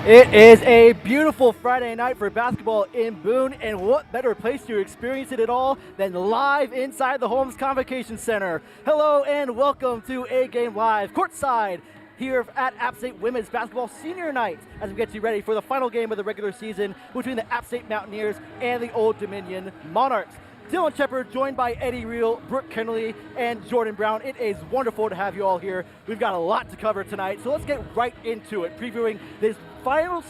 It is a beautiful Friday night for basketball in Boone, and what better place to experience it at all than live inside the Holmes Convocation Center. Hello and welcome to A Game Live, courtside here at App State Women's Basketball Senior Night as we get you ready for the final game of the regular season between the App State Mountaineers and the Old Dominion Monarchs. Dylan Shepard, joined by Eddie Reel, Brooke Kennelly, and Jordan Brown. It is wonderful to have you all here. We've got a lot to cover tonight, so let's get right into it, previewing this final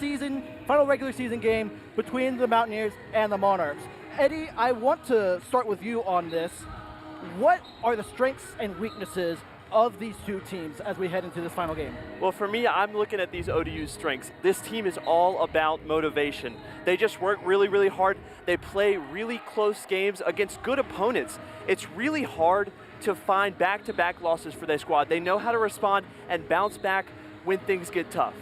regular season game between the Mountaineers and the Monarchs. Eddie, I want to start with you on this. What are the strengths and weaknesses of these two teams as we head into this final game? Well, for me, I'm looking at these ODU strengths. This team is all about motivation. They just work really, really hard. They play really close games against good opponents. It's really hard to find back-to-back losses for their squad. They know how to respond and bounce back when things get tough.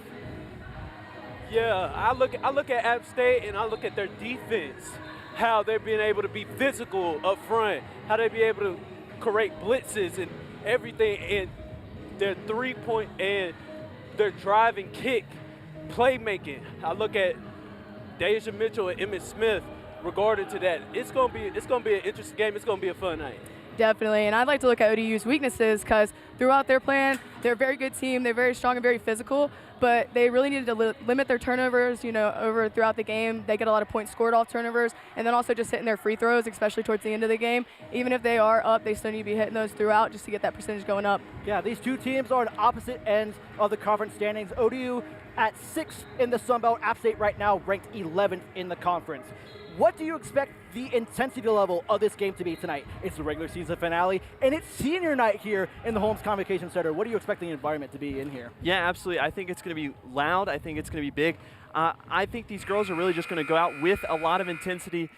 Yeah, I look at App State and I look at their defense, how they're being able to be physical up front, how they be able to create blitzes and everything, and their three-point and their drive and kick playmaking. I look at Deja Mitchell and Emmett Smith regarding to that. It's gonna be an interesting game. It's gonna be a fun night. Definitely, and I'd like to look at ODU's weaknesses because throughout their plan, they're a very good team. They're very strong and very physical, but they really needed to limit their turnovers, over throughout the game. They get a lot of points scored off turnovers, and then also just hitting their free throws, especially towards the end of the game. Even if they are up, they still need to be hitting those throughout just to get that percentage going up. Yeah, these two teams are on opposite ends of the conference standings. ODU at 6th in the Sun Belt, App State right now ranked 11th in the conference. What do you expect the intensity level of this game to be tonight? It's the regular season finale, and it's senior night here in the Holmes Convocation Center. What do you expect the environment to be in here? Yeah, absolutely. I think it's going to be loud. I think it's going to be big. I think these girls are really just going to go out with a lot of intensity.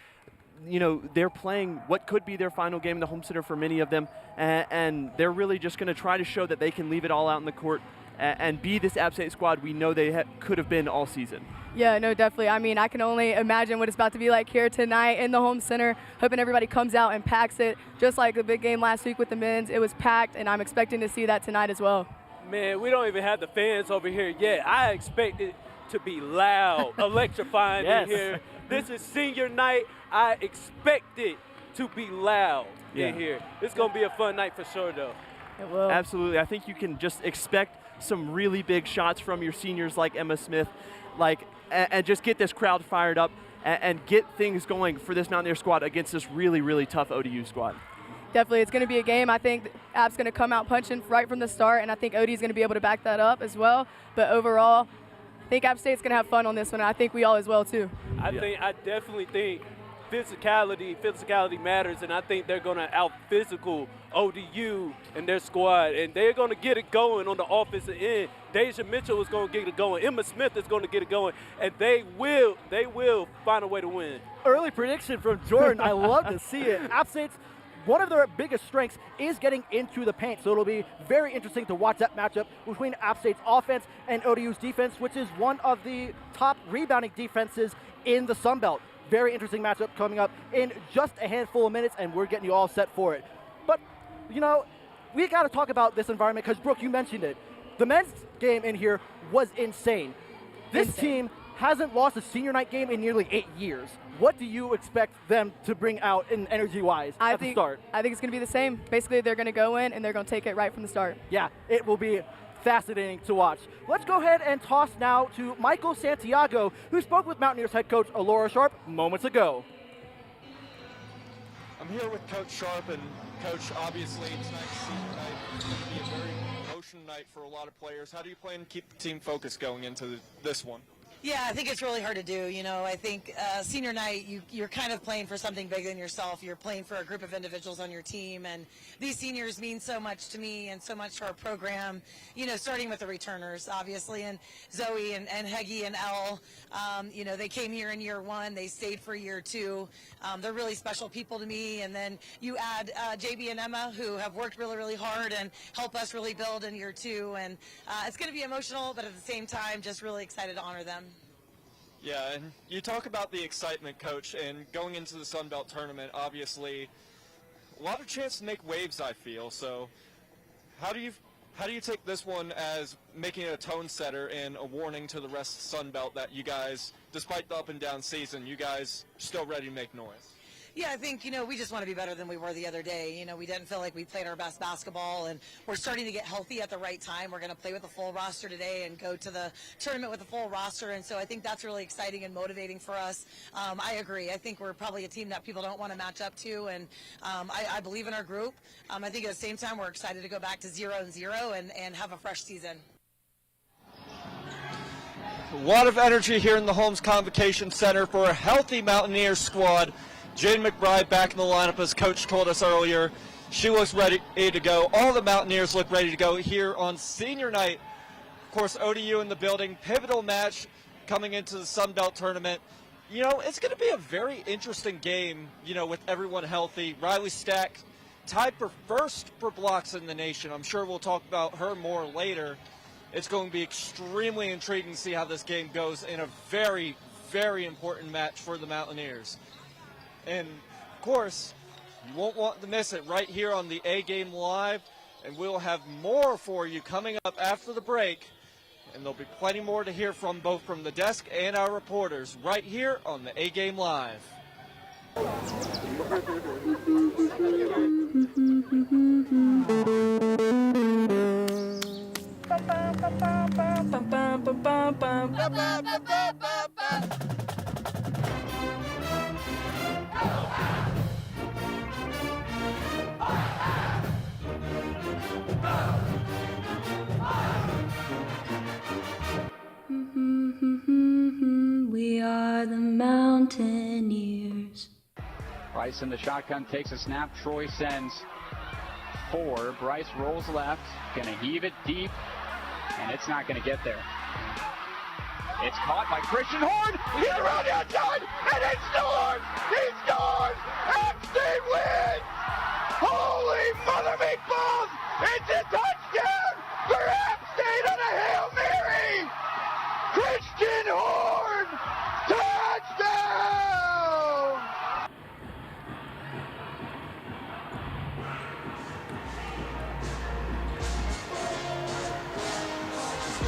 They're playing what could be their final game in the home center for many of them, and they're really just going to try to show that they can leave it all out in the court and be this App State squad we know they could have been all season. Yeah, no, definitely. I mean, I can only imagine what it's about to be like here tonight in the home center, hoping everybody comes out and packs it. Just like the big game last week with the men's, it was packed, and I'm expecting to see that tonight as well. Man, we don't even have the fans over here yet. I expect it to be loud, electrifying Yes. in here. This is senior night. I expect it to be loud in here. It's going to be a fun night for sure, though. It will. Absolutely. I think you can just expect some really big shots from your seniors like Emma Smith, and just get this crowd fired up and get things going for this Mountaineer squad against this really, really tough ODU squad. Definitely, it's going to be a game. I think App's going to come out punching right from the start, and I think OD's going to be able to back that up as well. But overall, I think App State's going to have fun on this one, and I think we all as well, too. I definitely think physicality matters, and I think they're going to out-physical ODU and their squad, and they're going to get it going on the offensive end. Deja Mitchell is going to get it going. Emma Smith is going to get it going, and they will find a way to win. Early prediction from Jordan. I love to see it. App State's one of their biggest strengths is getting into the paint, so it'll be very interesting to watch that matchup between App State's offense and ODU's defense, which is one of the top rebounding defenses in the Sun Belt. Very interesting matchup coming up in just a handful of minutes, and we're getting you all set for it. But, we got to talk about this environment because, Brooke, you mentioned it. The men's game in here was insane. This team hasn't lost a senior night game in nearly 8 years. What do you expect them to bring out in energy-wise at the start? I think it's going to be the same. Basically, they're going to go in, and they're going to take it right from the start. Yeah, it will be fascinating to watch. Let's go ahead and toss now to Michael Santiago, who spoke with Mountaineers head coach Alora Sharp moments ago. I'm here with Coach Sharp, and Coach, obviously tonight's senior night is going to be a very emotional night for a lot of players. How do you plan to keep the team focused going into this one? Yeah, I think it's really hard to do. I think senior night, you're kind of playing for something bigger than yourself. You're playing for a group of individuals on your team, and these seniors mean so much to me and so much to our program, starting with the returners, obviously, and Zoe and Heggy and Elle. They came here in year one. They stayed for year two. They're really special people to me, and then you add JB and Emma, who have worked really, really hard and help us really build in year two, and it's going to be emotional, but at the same time, just really excited to honor them. Yeah, and you talk about the excitement, Coach, and going into the Sun Belt tournament, obviously, a lot of chance to make waves, I feel. So how do you How do you take this one as making it a tone setter and a warning to the rest of the Sun Belt that you guys, despite the up and down season, you guys still ready to make noise? Yeah, I think, we just want to be better than we were the other day. We didn't feel like we played our best basketball, and we're starting to get healthy at the right time. We're going to play with a full roster today and go to the tournament with a full roster, and so I think that's really exciting and motivating for us. I agree. I think we're probably a team that people don't want to match up to, and I believe in our group. I think at the same time we're excited to go back to 0-0 and have a fresh season. A lot of energy here in the Holmes Convocation Center for a healthy Mountaineers squad. Jane McBride back in the lineup, as Coach told us earlier. She looks ready to go. All the Mountaineers look ready to go here on senior night. Of course, ODU in the building. Pivotal match coming into the Sun Belt tournament. It's going to be a very interesting game, with everyone healthy. Riley Stack tied for first for blocks in the nation. I'm sure we'll talk about her more later. It's going to be extremely intriguing to see how this game goes in a very, very important match for the Mountaineers. And, of course, you won't want to miss it right here on the A-Game Live. And we'll have more for you coming up after the break. And there'll be plenty more to hear from both from the desk and our reporters right here on the A-Game Live. We are the Mountaineers. Bryce in the shotgun takes a snap. Troy sends 4. Bryce rolls left, gonna heave it deep, and it's not gonna get there. It's caught by Christian Horn. He's around the outside, and it scores! He scores! App State wins! Holy mother meatballs! It's a touchdown for App State on a Hail Mary! Christian Horn! Touchdown!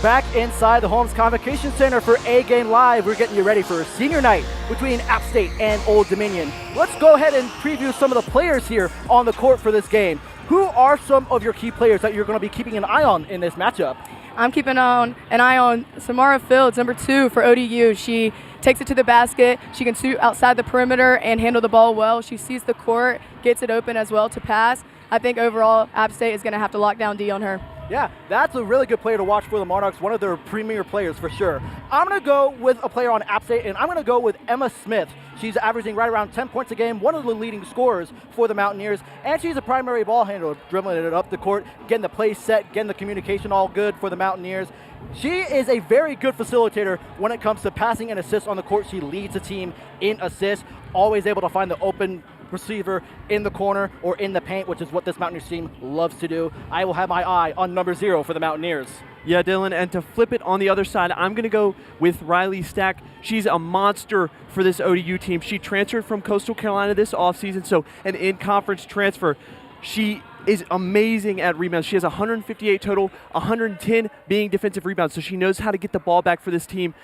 Back inside the Holmes Convocation Center for A-Game Live. We're getting you ready for a senior night between App State and Old Dominion. Let's go ahead and preview some of the players here on the court for this game. Who are some of your key players that you're going to be keeping an eye on in this matchup? I'm keeping an eye on Samara Fields, number 2 for ODU. She takes it to the basket. She can shoot outside the perimeter and handle the ball well. She sees the court, gets it open as well to pass. I think overall App State is going to have to lock down D on her. Yeah, that's a really good player to watch for the Monarchs, one of their premier players for sure. I'm going to go with a player on App State, and I'm going to go with Emma Smith. She's averaging right around 10 points a game, one of the leading scorers for the Mountaineers, and she's a primary ball handler, dribbling it up the court, getting the play set, getting the communication all good for the Mountaineers. She is a very good facilitator when it comes to passing and assists on the court. She leads the team in assists, always able to find the open receiver in the corner or in the paint, which is what this Mountaineers team loves to do. I will have my eye on number 0 for the Mountaineers. Yeah, Dylan, and to flip it on the other side, I'm going to go with Riley Stack. She's a monster for this ODU team. She transferred from Coastal Carolina this offseason, so an in-conference transfer. She is amazing at rebounds. She has 158 total, 110 being defensive rebounds, so she knows how to get the ball back for this team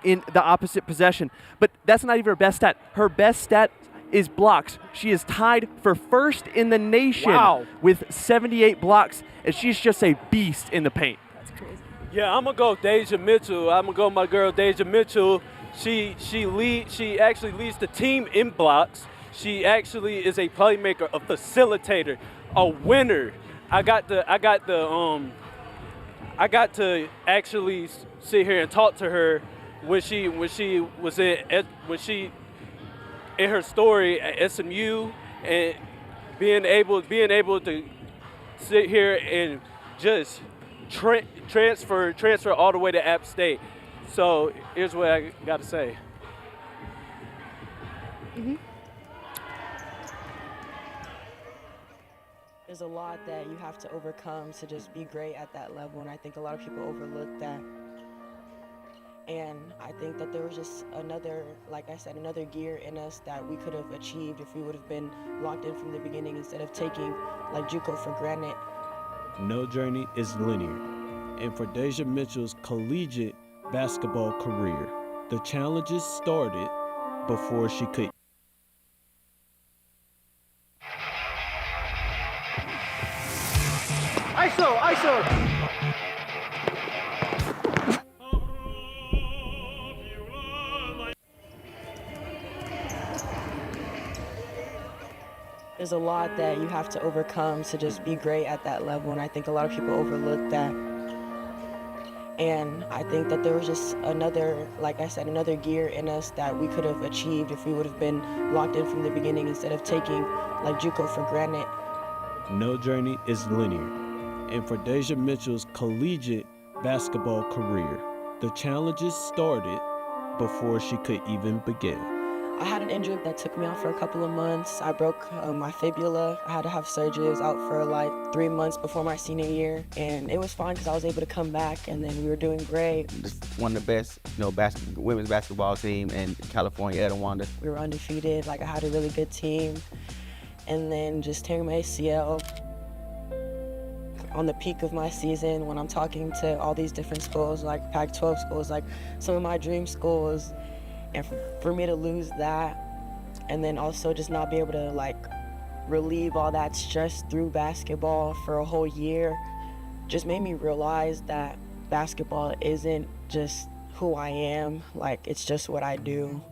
in the opposite possession. But that's not even her best stat. Her best stat is blocks. She is tied for first in the nation with 78 blocks, and she's just a beast in the paint. That's crazy. Yeah, I'm gonna go Deja Mitchell. I'm gonna go my girl Deja Mitchell. She actually leads the team in blocks. She actually is a playmaker, a facilitator, a winner. I got to actually sit here and talk to her when she in her story at SMU, and being able to sit here and just transfer all the way to App State. So here's what I got to say. There's a lot that you have to overcome to just be great at that level, and I think a lot of people overlook that. And I think that there was just another, like I said, another gear in us that we could have achieved if we would have been locked in from the beginning instead of taking like JUCO for granted. No journey is linear. And for Deja Mitchell's collegiate basketball career, the challenges started before she could. ISO! There's a lot that you have to overcome to just be great at that level, and I think a lot of people overlook that. And I think that there was just another, like I said, another gear in us that we could have achieved if we would have been locked in from the beginning instead of taking like JUCO for granted. No journey is linear. And for Deja Mitchell's collegiate basketball career, the challenges started before she could even begin. I had an injury that took me out for a couple of months. I broke my fibula. I had to have surgery. I was out for like 3 months before my senior year. And it was fine because I was able to come back, and then we were doing great. It's one of the best, women's basketball team in California, Ed and Wanda. We were undefeated. Like, I had a really good team. And then just tearing my ACL on the peak of my season when I'm talking to all these different schools, like Pac-12 schools, like some of my dream schools. And for me to lose that, and then also just not be able to like relieve all that stress through basketball for a whole year, just made me realize that basketball isn't just who I am, like it's just what I do.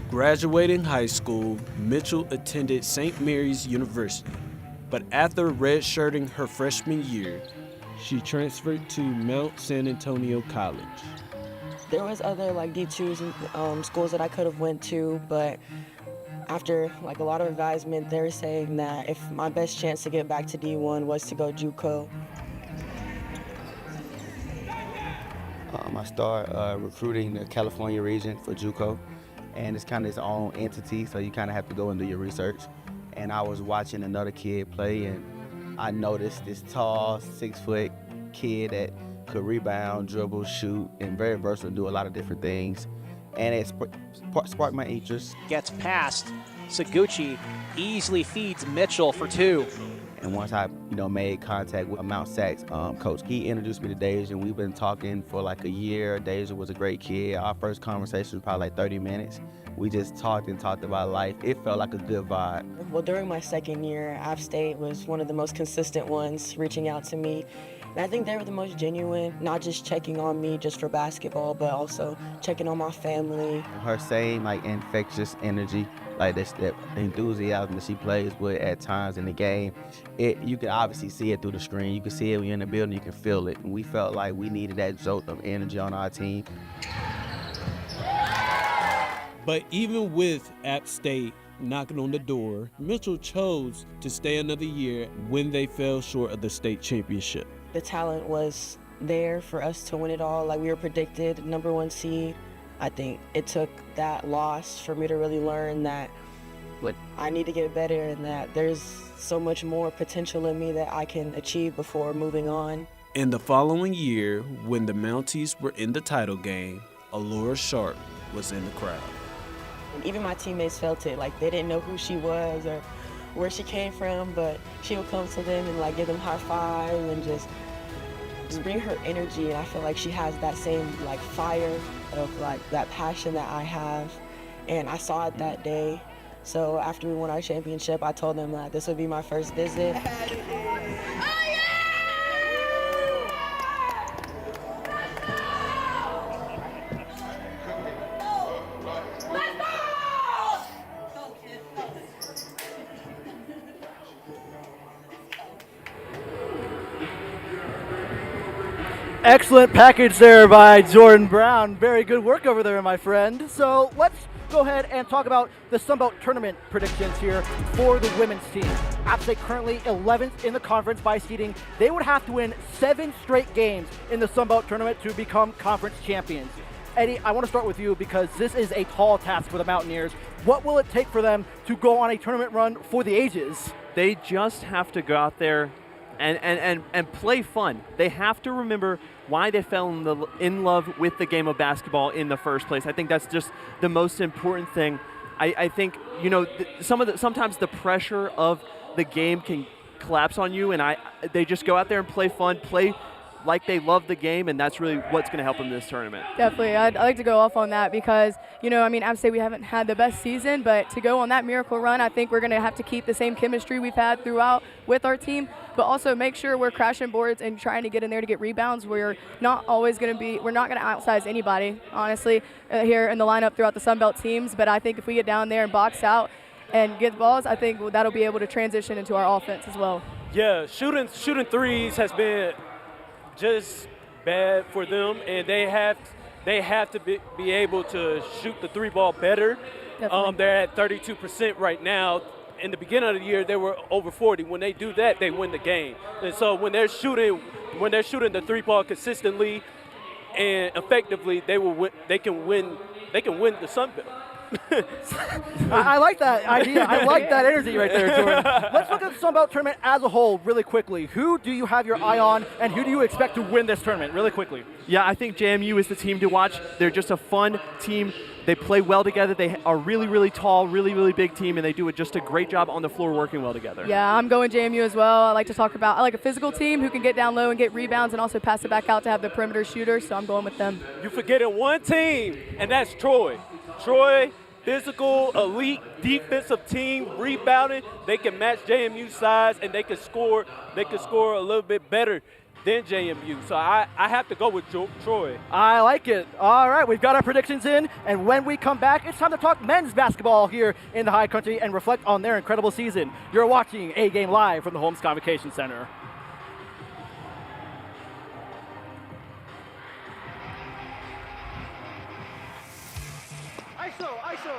Graduating high school, Mitchell attended St. Mary's University, but after redshirting her freshman year, she transferred to Mount San Antonio College. There was other like D2s and schools that I could have went to, but after like a lot of advisement, they were saying that if my best chance to get back to D1 was to go JUCO. I started recruiting the California region for JUCO, and it's kind of its own entity, so you kind of have to go and do your research. And I was watching another kid play, and I noticed this tall, 6-foot kid that could rebound, dribble, shoot, and very versatile, do a lot of different things. And it sparked my interest. Gets past Seguchi, easily feeds Mitchell for 2. And once I, made contact with Mount Sacs coach, he introduced me to Deja, and we've been talking for like a year. Deja was a great kid. Our first conversation was probably like 30 minutes. We just talked about life. It felt like a good vibe. Well, during my second year, App State was one of the most consistent ones reaching out to me. And I think they were the most genuine, not just checking on me just for basketball, but also checking on my family. Her same like infectious energy, like that enthusiasm that she plays with at times in the game, you can obviously see it through the screen. You can see it when you're in the building, you can feel it. And we felt like we needed that jolt of energy on our team. But even with App State knocking on the door, Mitchell chose to stay another year when they fell short of the state championship. The talent was there for us to win it all. Like, we were predicted #1 seed. I think it took that loss for me to really learn that I need to get better and that there's so much more potential in me that I can achieve before moving on. In the following year, when the Mounties were in the title game, Allura Sharp was in the crowd. And even my teammates felt it. Like, they didn't know who she was or where she came from, but she would come to them and like give them high five and just bring her energy. And I feel like she has that same like fire of like that passion that I have, and I saw it that day. So after we won our championship, I told them that this would be my first visit. Excellent package there by Jordan Brown. Very good work over there, my friend. So let's go ahead and talk about the Sunbelt Tournament predictions here for the women's team. App State currently 11th in the conference by seeding. They would have to win 7 straight games in the Sunbelt Tournament to become conference champions. Eddie, I want to start with you because this is a tall task for the Mountaineers. What will it take for them to go on a tournament run for the ages? They just have to go out there and play fun. They have to remember why they fell in love with the game of basketball in the first place. I think that's just the most important thing. I think, sometimes the pressure of the game can collapse on you, and they just go out there and play fun, play like they love the game, and that's really what's going to help them in this tournament. Definitely. I'd like to go off on that because, App State, we haven't had the best season, but to go on that miracle run, I think we're going to have to keep the same chemistry we've had throughout with our team, but also make sure we're crashing boards and trying to get in there to get rebounds. We're not going to outsize anybody, honestly, here in the lineup throughout the Sun Belt teams, but I think if we get down there and box out and get balls, I think that'll be able to transition into our offense as well. Yeah, shooting threes has been just bad for them, and they have to be able to shoot the three ball better. They're at 32% right now. In the beginning of the year, they were over 40. When they do that, they win the game. And so when they're shooting the three ball consistently and effectively, they can win the Sun Belt. I like that idea. I like that energy right there, Jordan. Let's look at the Sun Belt tournament as a whole really quickly. Who do you have your eye on, and who do you expect to win this tournament really quickly? Yeah, I think JMU is the team to watch. They're just a fun team. They play well together. They are really, really tall, really, really big team, and they do just a great job on the floor working well together. Yeah, I'm going JMU as well. I like a physical team who can get down low and get rebounds and also pass it back out to have the perimeter shooter, so I'm going with them. You're forgetting one team, and that's Troy. Troy, physical, elite defensive team, rebounding. They can match JMU's size, and they can score a little bit better than JMU. So I have to go with Troy. I like it. All right, we've got our predictions in, and when we come back, it's time to talk men's basketball here in the High Country and reflect on their incredible season. You're watching A Game live from the Holmes Convocation Center. ISO.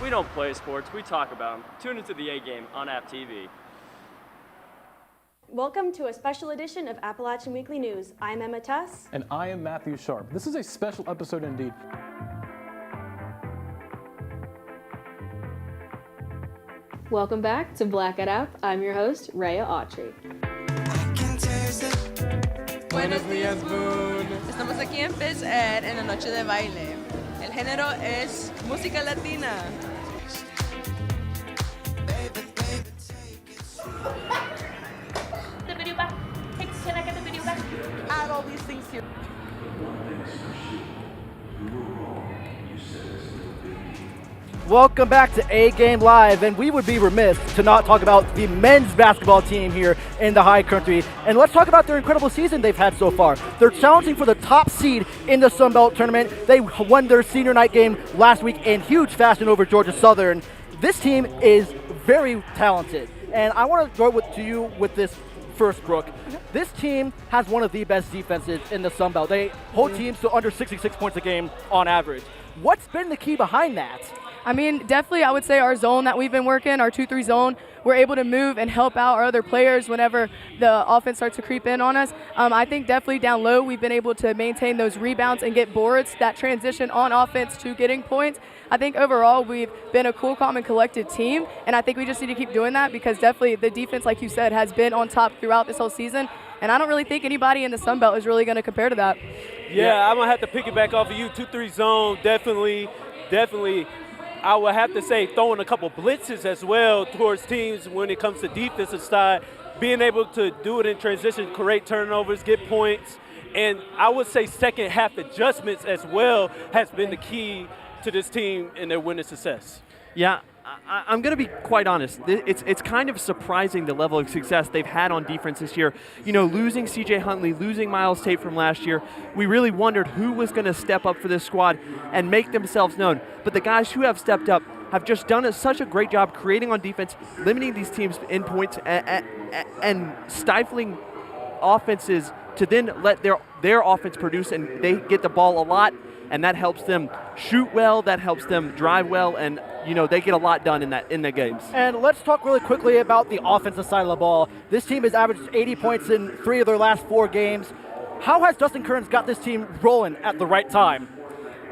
We don't play sports, we talk about them. Tune into the A Game on App TV. Welcome to a special edition of Appalachian Weekly News. I'm Emma Tuss. And I am Matthew Sharp. This is a special episode indeed. Welcome back to Black It Up. I'm your host, Rhea Autry. Buenos días, Boone. Estamos aquí en Phys Ed en la noche de baile. El género es música latina. The video back. Can I get the video back? Add all these things here. Welcome back to A Game Live, and we would be remiss to not talk about the men's basketball team here in the High Country. And let's talk about their incredible season they've had so far. They're challenging for the top seed in the Sun Belt tournament. They won their senior night game last week in huge fashion over Georgia Southern. This team is very talented, and I want to go to you with this first, Brooke. This team has one of the best defenses in the Sun Belt. They hold teams to under 66 points a game on average. What's been the key behind that? I mean, definitely I would say our zone that we've been working, our 2-3 zone, we're able to move and help out our other players whenever the offense starts to creep in on us. I think definitely down low we've been able to maintain those rebounds and get boards, that transition on offense to getting points. I think overall we've been a cool, calm, and collected team, and I think we just need to keep doing that because definitely the defense, like you said, has been on top throughout this whole season, and I don't really think anybody in the Sun Belt is really going to compare to that. Yeah, I'm going to have to piggyback off of you. 2-3 zone, definitely. I would have to say throwing a couple blitzes as well towards teams when it comes to defensive side, being able to do it in transition, create turnovers, get points, and I would say second half adjustments as well has been the key to this team and their winning success. Yeah, I'm going to be quite honest. It's kind of surprising the level of success they've had on defense this year. You know, losing C.J. Huntley, losing Miles Tate from last year, we really wondered who was going to step up for this squad and make themselves known. But the guys who have stepped up have just done such a great job creating on defense, limiting these teams in points and stifling offenses to then let their offense produce, and they get the ball a lot. And that helps them shoot well, that helps them drive well, and they get a lot done in the games. And let's talk really quickly about the offensive side of the ball. This team has averaged 80 points in 3 of their last 4 games. How has Dustin Kearns got this team rolling at the right time?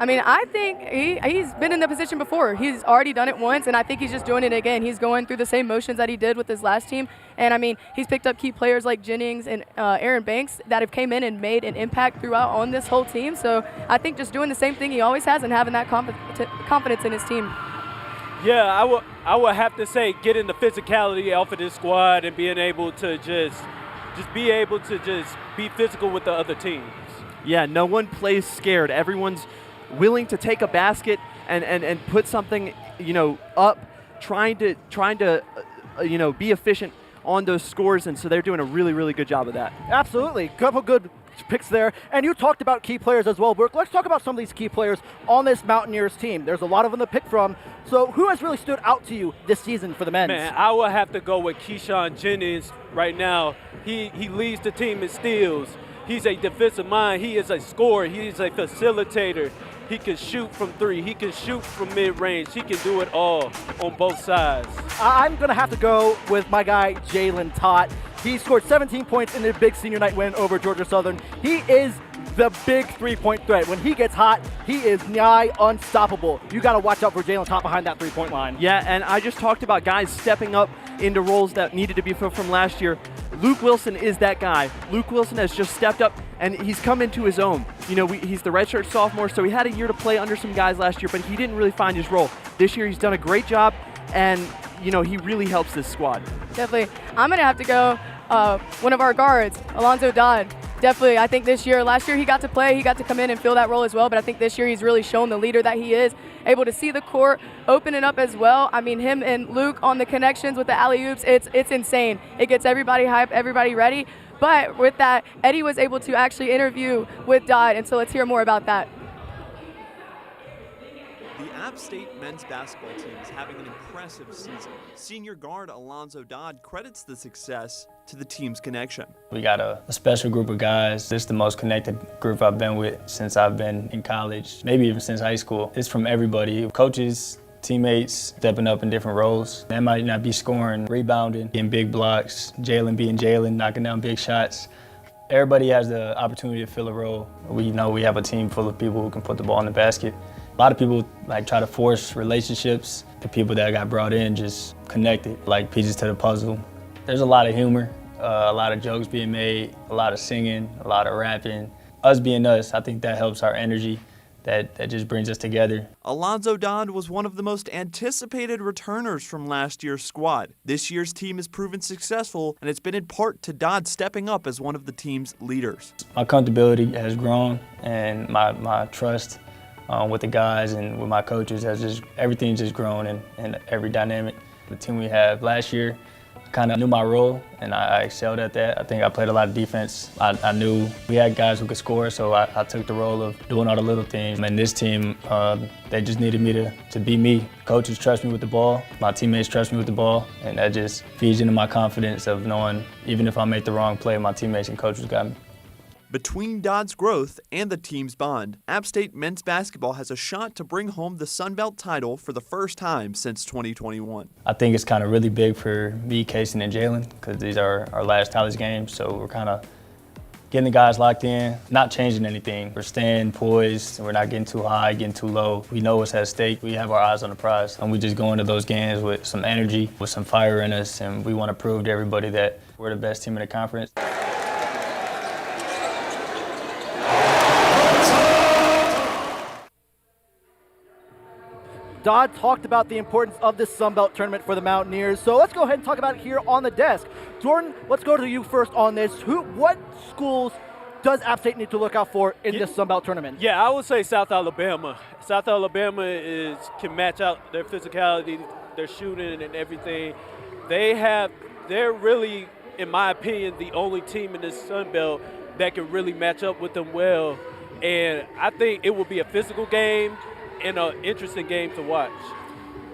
I mean, I think he's been in the position before. He's already done it once, and I think he's just doing it again. He's going through the same motions that he did with his last team. And, I mean, he's picked up key players like Jennings and Aaron Banks that have came in and made an impact throughout on this whole team. So I think just doing the same thing he always has and having that confidence in his team. Yeah, I would have to say getting the physicality off of this squad and being able to just be physical with the other teams. Yeah, no one plays scared. Everyone's willing to take a basket and put something, up, trying to be efficient on those scores, and so they're doing a really, really good job of that. Absolutely. Couple good picks there. And you talked about key players as well, Brooke. Let's talk about some of these key players on this Mountaineers team. There's a lot of them to pick from. So who has really stood out to you this season for the men's? Man, I would have to go with Keyshawn Jennings right now. He leads the team in steals. He's a defensive mind. He is a scorer. He is a facilitator. He can shoot from three. He can shoot from mid-range. He can do it all on both sides. I'm going to have to go with my guy, Jalen Tott. He scored 17 points in the big senior night win over Georgia Southern. He is the big three-point threat. When he gets hot, he is nigh unstoppable. You got to watch out for Jalen Tott behind that three-point line. Yeah, and I just talked about guys stepping up into roles that needed to be filled from last year. Luke Wilson is that guy. Luke Wilson has just stepped up, and he's come into his own. He's the redshirt sophomore, so he had a year to play under some guys last year, but he didn't really find his role. This year he's done a great job, and, he really helps this squad. Definitely. I'm going to have to go one of our guards, Alonzo Dodd. Definitely. I think last year he got to play, he got to come in and fill that role as well, but I think this year he's really shown the leader that he is, able to see the court, open it up as well. I mean, him and Luke on the connections with the alley-oops, it's insane. It gets everybody hyped, everybody ready. But with that, Eddie was able to actually interview with Dodd, and so let's hear more about that. The App State men's basketball team is having an impressive season. Senior guard Alonzo Dodd credits the success to the team's connection. We got a special group of guys. This is the most connected group I've been with since I've been in college, maybe even since high school. It's from everybody, coaches, teammates, stepping up in different roles. They might not be scoring, rebounding, getting big blocks, Jalen being Jalen, knocking down big shots. Everybody has the opportunity to fill a role. We know we have a team full of people who can put the ball in the basket. A lot of people try to force relationships. The people that got brought in just connected, like pieces to the puzzle. There's a lot of humor, a lot of jokes being made, a lot of singing, a lot of rapping. Us being us, I think that helps our energy. That just brings us together. Alonzo Dodd was one of the most anticipated returners from last year's squad. This year's team has proven successful, and it's been in part to Dodd stepping up as one of the team's leaders. My comfortability has grown, and my trust with the guys and with my coaches everything's just grown in every dynamic. The team we have last year, kind of knew my role, and I excelled at that. I think I played a lot of defense. I knew we had guys who could score, so I took the role of doing all the little things. And this team, they just needed me to be me. Coaches trust me with the ball. My teammates trust me with the ball, and that just feeds into my confidence of knowing even if I make the wrong play, my teammates and coaches got me. Between Dodd's growth and the team's bond, App State men's basketball has a shot to bring home the Sun Belt title for the first time since 2021. I think it's kind of really big for me, Casey, and Jalen, because these are our last college games, so we're kind of getting the guys locked in, not changing anything. We're staying poised, we're not getting too high, getting too low. We know what's at stake, we have our eyes on the prize, and we just go into those games with some energy, with some fire in us, and we want to prove to everybody that we're the best team in the conference. Dodd talked about the importance of this Sun Belt tournament for the Mountaineers, so let's go ahead and talk about it here on the desk. Jordan, let's go to you first on this. What schools does App State need to look out for in this Sun Belt tournament? Yeah, I would say South Alabama. South Alabama can match out their physicality, their shooting and everything. They're really, in my opinion, the only team in this Sun Belt that can really match up with them well. And I think it will be a physical game and an interesting game to watch.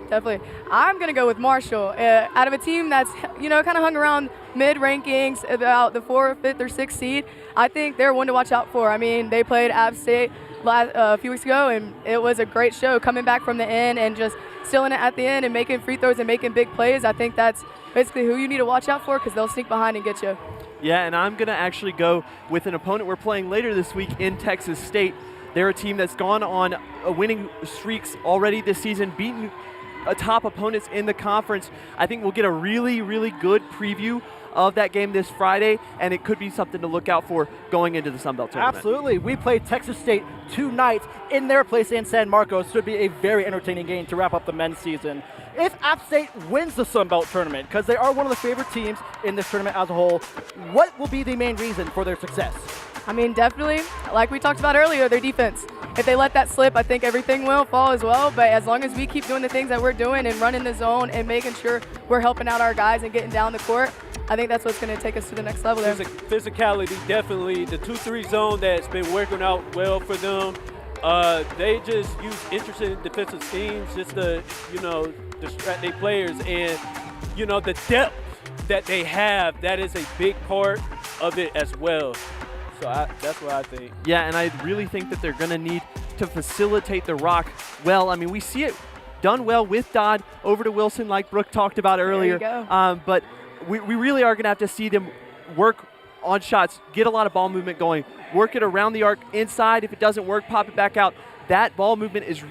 Definitely. I'm going to go with Marshall. Out of a team that's, kind of hung around mid-rankings, about the 4th, 5th, or 6th seed, I think they're one to watch out for. I mean, they played App State a few weeks ago, and it was a great show coming back from the end and just stealing it at the end and making free throws and making big plays. I think that's basically who you need to watch out for because they'll sneak behind and get you. Yeah, and I'm going to actually go with an opponent we're playing later this week in Texas State. They're a team that's gone on winning streaks already this season, beaten top opponents in the conference. I think we'll get a really, really good preview of that game this Friday, and it could be something to look out for going into the Sun Belt tournament. Absolutely. We play Texas State tonight in their place in San Marcos. Should be a very entertaining game to wrap up the men's season. If App State wins the Sun Belt tournament, because they are one of the favorite teams in this tournament as a whole, what will be the main reason for their success? I mean, definitely, like we talked about earlier, their defense. If they let that slip, I think everything will fall as well. But as long as we keep doing the things that we're doing and running the zone and making sure we're helping out our guys and getting down the court, I think that's what's going to take us to the next level there. Physicality, definitely. The 2-3 zone that's been working out well for them. They just use interesting defensive schemes just to, distract their players. And, the depth that they have, that is a big part of it as well. So that's what I think. Yeah, and I really think that they're going to need to facilitate the rock well. I mean, we see it done well with Dodd over to Wilson, like Brooke talked about earlier. There you go. But we really are going to have to see them work on shots, get a lot of ball movement going, work it around the arc, inside. If it doesn't work, pop it back out. That ball movement is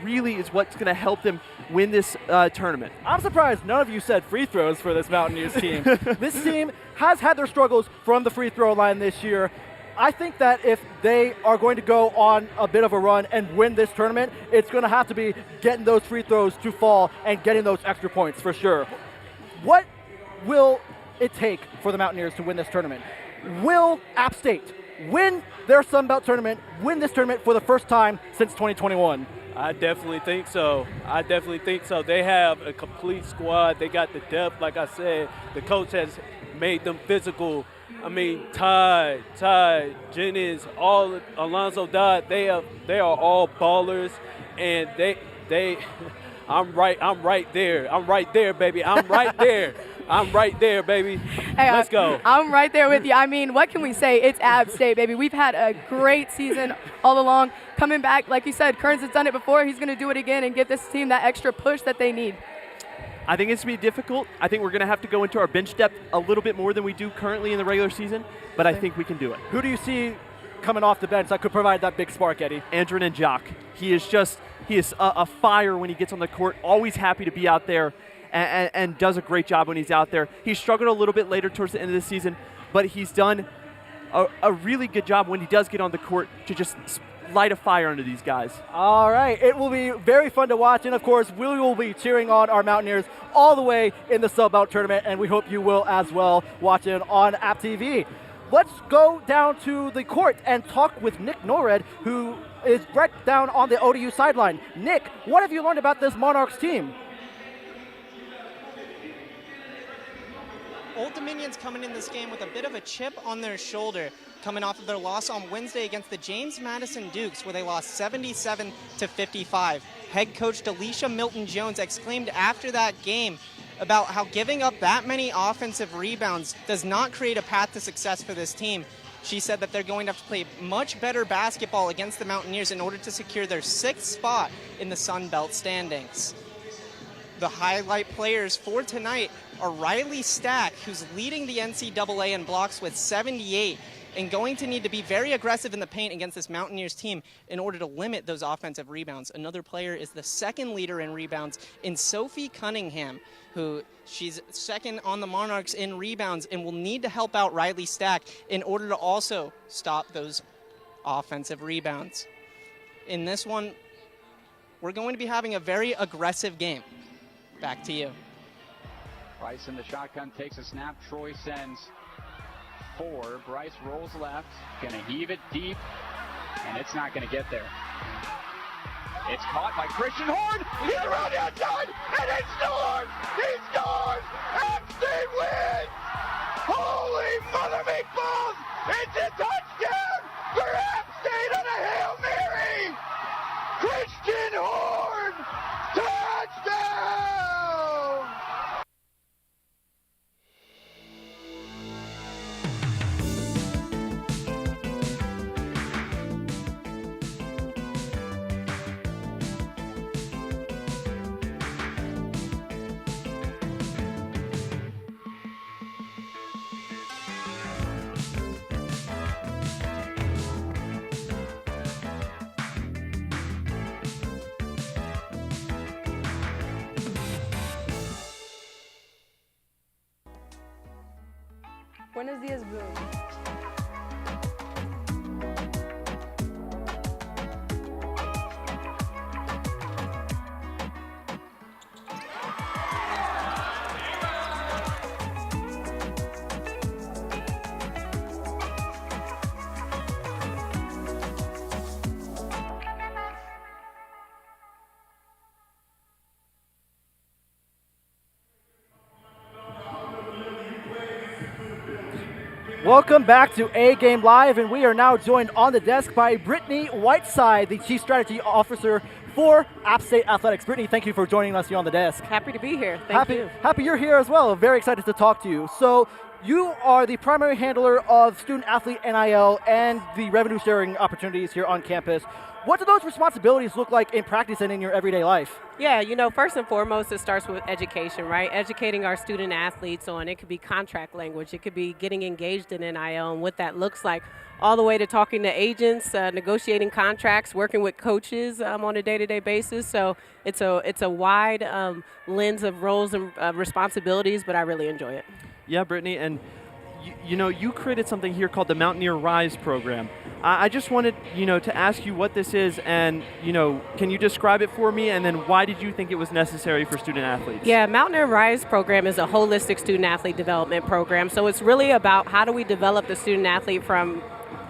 what's going to help them win this tournament. I'm surprised none of you said free throws for this Mountaineers team. This team has had their struggles from the free throw line this year. I think that if they are going to go on a bit of a run and win this tournament, it's going to have to be getting those free throws to fall and getting those extra points for sure. What will it take for the Mountaineers to win this tournament? Will App State win their Sun Belt tournament, win this tournament for the first time since 2021? I definitely think so. They have a complete squad. They got the depth, like I said. The coach has made them physical. I mean, Ty, Jennings, Alonzo Dodd, they are all ballers, and I'm right there, baby. I'm right there, baby. Hey, Let's go. I'm right there with you. I mean, what can we say? It's App State, baby. We've had a great season all along. Coming back, like you said, Kearns has done it before. He's going to do it again and give this team that extra push that they need. I think it's going to be difficult. I think we're going to have to go into our bench depth a little bit more than we do currently in the regular season, but I think we can do it. Who do you see coming off the bench that could provide that big spark, Eddie? Andrew and Jock. He is a fire when he gets on the court, always happy to be out there and does a great job when he's out there. He struggled a little bit later towards the end of the season, but he's done a really good job when he does get on the court to just light a fire under these guys. All right, it will be very fun to watch, and of course we will be cheering on our Mountaineers all the way in the Sun Belt tournament, and we hope you will as well, watching on App TV. Let's go down to the court and talk with Nick Norred, who is right down on the ODU sideline. Nick, what have you learned about this Monarchs team? Old Dominion's coming in this game with a bit of a chip on their shoulder, coming off of their loss on Wednesday against the James Madison Dukes, where they lost 77-55. Head coach Delisha Milton-Jones exclaimed after that game about how giving up that many offensive rebounds does not create a path to success for this team. She said that they're going to have to play much better basketball against the Mountaineers in order to secure their 6th spot in the Sun Belt standings. The highlight players for tonight are Riley Stack, who's leading the NCAA in blocks with 78, and going to need to be very aggressive in the paint against this Mountaineers team in order to limit those offensive rebounds. Another player is the second leader in rebounds in Sophie Cunningham, who she's second on the Monarchs in rebounds and will need to help out Riley Stack in order to also stop those offensive rebounds. In this one, we're going to be having a very aggressive game. Back to you. Bryce in the shotgun takes a snap. Troy sends 4. Bryce rolls left, gonna heave it deep, and it's not gonna get there. It's caught by Christian Horn. He's around the outside, and it scores! He scores! App State wins! Holy mother meatballs! It's a touchdown for App State on a Hail Mary! Christian Horn! Touchdown! Buenos dias, Boone. Welcome back to A Game Live, and we are now joined on the desk by Brittany Whiteside, the Chief Strategy Officer for App State Athletics. Brittany, thank you for joining us here on the desk. Happy to be here. Thank you. Happy you're here as well. Very excited to talk to you. So you are the primary handler of student athlete NIL and the revenue sharing opportunities here on campus. What do those responsibilities look like in practice and in your everyday life? Yeah, first and foremost, it starts with education, right? Educating our student athletes on, it could be contract language, it could be getting engaged in NIL and what that looks like, all the way to talking to agents, negotiating contracts, working with coaches on a day-to-day basis. So it's a wide lens of roles and responsibilities, but I really enjoy it. Yeah, Brittany, and you created something here called the Mountaineer Rise program. I just wanted, to ask you what this is, and, can you describe it for me, and then why did you think it was necessary for student athletes? Yeah, Mountaineer Rise program is a holistic student athlete development program. So it's really about how do we develop the student athlete from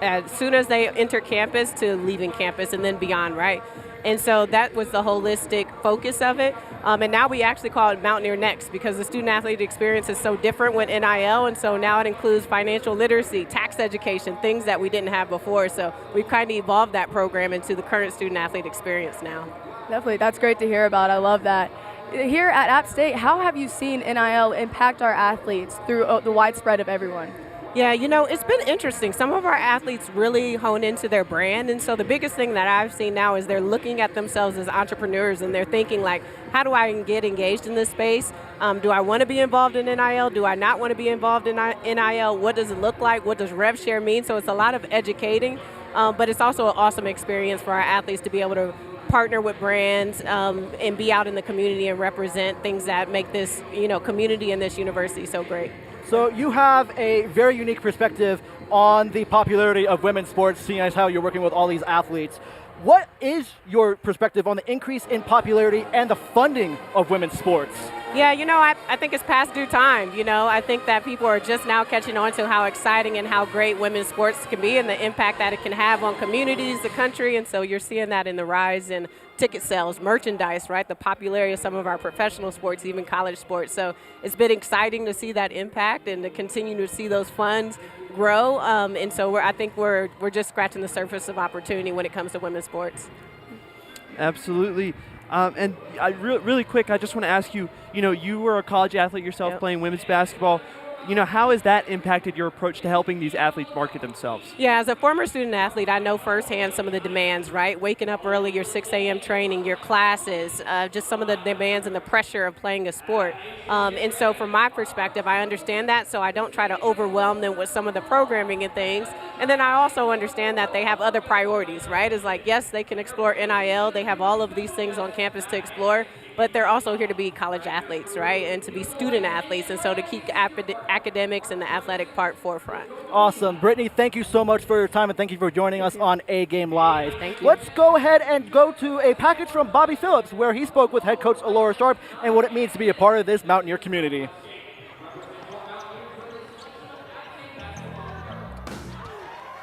as soon as they enter campus to leaving campus and then beyond, right? And so that was the holistic focus of it. And now we actually call it Mountaineer Next because the student athlete experience is so different with NIL. And so now it includes financial literacy, tax education, things that we didn't have before. So we've kind of evolved that program into the current student athlete experience now. Definitely, that's great to hear about. I love that. Here at App State, how have you seen NIL impact our athletes through the widespread of everyone? Yeah, it's been interesting. Some of our athletes really hone into their brand. And so the biggest thing that I've seen now is they're looking at themselves as entrepreneurs and they're thinking like, how do I get engaged in this space? Do I want to be involved in NIL? Do I not want to be involved in NIL? What does it look like? What does rev share mean? So it's a lot of educating, but it's also an awesome experience for our athletes to be able to partner with brands and be out in the community and represent things that make this, community and this university so great. So you have a very unique perspective on the popularity of women's sports, seeing as how you're working with all these athletes. What is your perspective on the increase in popularity and the funding of women's sports? Yeah, I think it's past due time. I think that people are just now catching on to how exciting and how great women's sports can be and the impact that it can have on communities, the country. And so you're seeing that in the rise in ticket sales, merchandise, right? The popularity of some of our professional sports, even college sports. So it's been exciting to see that impact and to continue to see those funds grow. And so I think we're just scratching the surface of opportunity when it comes to women's sports. Absolutely. And really quick, I just want to ask you, you were a college athlete yourself playing women's basketball. How has that impacted your approach to helping these athletes market themselves? Yeah, as a former student athlete, I know firsthand some of the demands, right? Waking up early, your 6 a.m. training, your classes, just some of the demands and the pressure of playing a sport. And so from my perspective, I understand that, so I don't try to overwhelm them with some of the programming and things. And then I also understand that they have other priorities, right? It's like, yes, they can explore NIL. They have all of these things on campus to explore, but they're also here to be college athletes, right? And to be student athletes, and so to keep academics and the athletic part forefront. Awesome. Brittany, thank you so much for your time, and thank you for joining us on A Game Live. Thank you. Let's go ahead and go to a package from Bobby Phillips, where he spoke with head coach Alora Sharp and what it means to be a part of this Mountaineer community.